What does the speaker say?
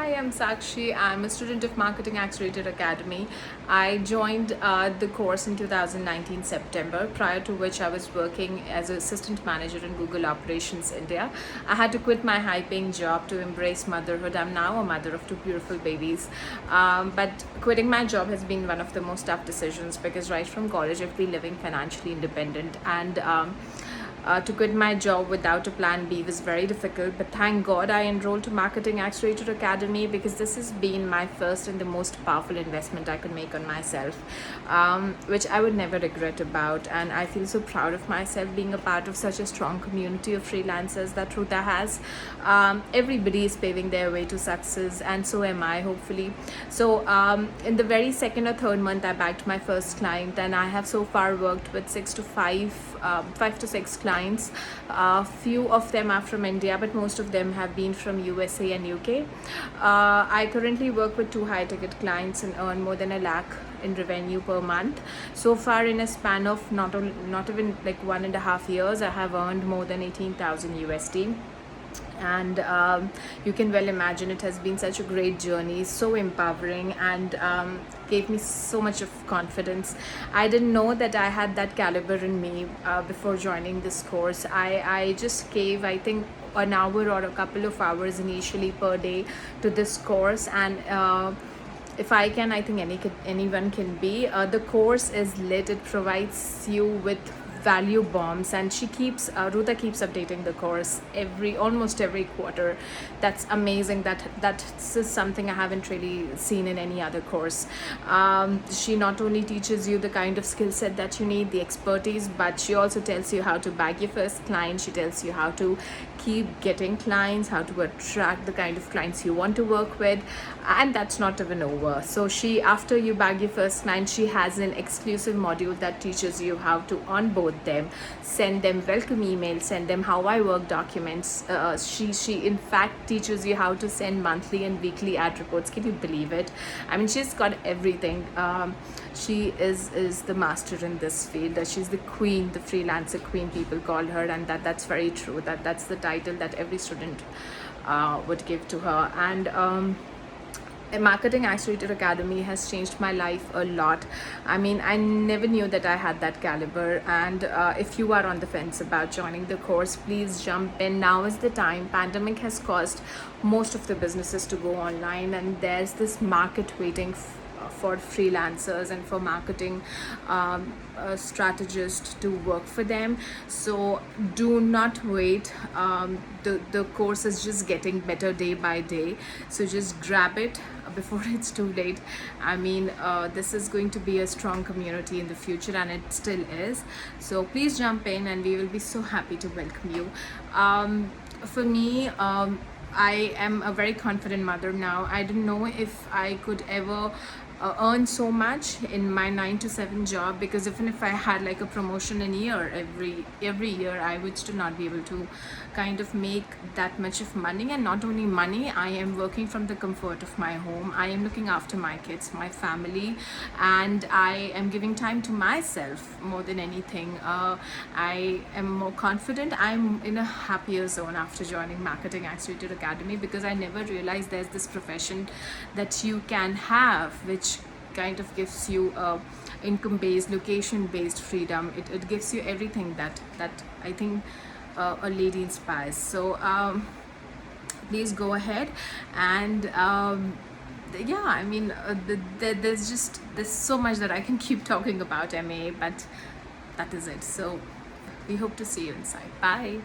Hi, I'm Sakshi. I'm a student of Marketing Accelerator Academy. I joined the course in 2019 September, prior to which I was working as an assistant manager in Google Operations India. I had to quit my high-paying job to embrace motherhood. I'm now a mother of two beautiful babies. But quitting my job has been one of the most tough decisions because right from college I've been living financially independent, and to quit my job without a plan B was very difficult, but thank God I enrolled to Marketing Accelerator Academy because this has been my first and the most powerful investment I could make on myself, which I would never regret about. And I feel so proud of myself being a part of such a strong community of freelancers that Ruta has. Everybody is paving their way to success, and so am I, hopefully. So, in the very second or third month, I backed my first client, and I have so far worked with five to six clients. Few of them are from India, but most of them have been from USA and UK. I currently work with two high ticket clients and earn more than a lakh in revenue per month. So far, in a span of not even like 1.5 years, I have earned more than 18,000 USD. And you can well imagine it has been such a great journey, so empowering, and gave me so much of confidence. I didn't know that I had that caliber in me before joining this course. I just gave, I think, an hour or a couple of hours initially per day to this course, and if I can, I think anyone can be. The course is lit. It provides you with value bombs, and Ruta keeps updating the course almost every quarter. That's amazing. That is something I haven't really seen in any other course. She not only teaches you the kind of skill set that you need, the expertise, but she also tells you how to bag your first client. She tells you how to keep getting clients, how to attract the kind of clients you want to work with, and that's not even over. So after you bag your first client, she has an exclusive module that teaches you how to onboard them, send them welcome emails, send them how I work documents. She in fact teaches you how to send monthly and weekly ad reports. Can you believe it? I mean, she's got everything. She is the master in this field. She's the queen, the freelancer queen, people call her, and that's very true. That's the title that every student would give to her. And Marketing Accelerator Academy has changed my life a lot. I mean, I never knew that I had that caliber. And if you are on the fence about joining the course, please jump in. Now is the time. Pandemic has caused most of the businesses to go online, and there's this market waiting for freelancers and for marketing strategists to work for them. So do not wait. The course is just getting better day by day, so just grab it before it's too late. I mean, this is going to be a strong community in the future, and it still is. So please jump in, and we will be so happy to welcome you. For me, I am a very confident mother now. I didn't know if I could ever earn so much in my 9 to 7 job, because even if I had like a promotion in year every year, I would still not be able to kind of make that much of money. And not only money, I am working from the comfort of my home. I am looking after my kids, my family, and I am giving time to myself more than anything. I am more confident. I'm in a happier zone after joining Marketing Accelerator Academy, because I never realized there's this profession that you can have, which kind of gives you income-based, location-based freedom. It gives you everything that I think a lady inspires. So please go ahead, and yeah, I mean, there's so much that I can keep talking about MA, but that is it. So we hope to see you inside. Bye.